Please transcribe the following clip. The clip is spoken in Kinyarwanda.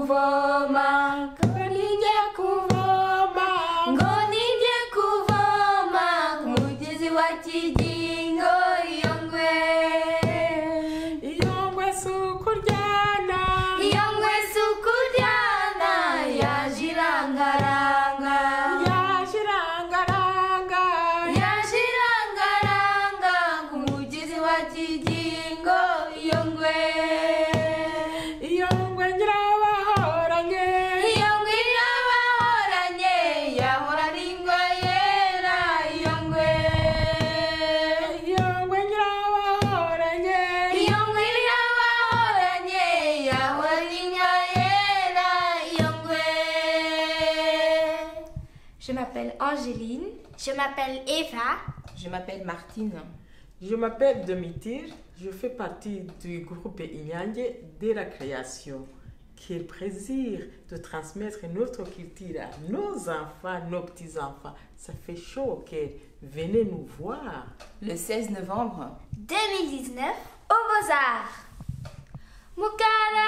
kuvoma, nijye kuvoma, ngo nijye kuvoma ku mugezi wa Kigingo. Iyo ngwe si ukuryana, iyo ngwe si ukuryana, yaje irangaranga, yaje irangaranga, yaje irangaranga ku mugezi wa Kigingo. Iyo ngwe nyirabahoranye, iyo ngwe nyirabahoranye, yahora ari ingwe yera. Iyo ngwe nyirabahoranye, iyo ngwe nyirabahoranye, yahora ari ingwe yera. Iyo ngwe. Je m'appelle Angéline. Je m'appelle Eva. Je m'appelle Martine. Je m'appelle Domitir, je fais partie du groupe Inyange de la création. Quel plaisir de transmettre notre culture à nos enfants, nos petits-enfants. Ça fait chaud au cœur. Venez nous voir. Le 16 novembre 2019 au Beaux-Arts. Mukara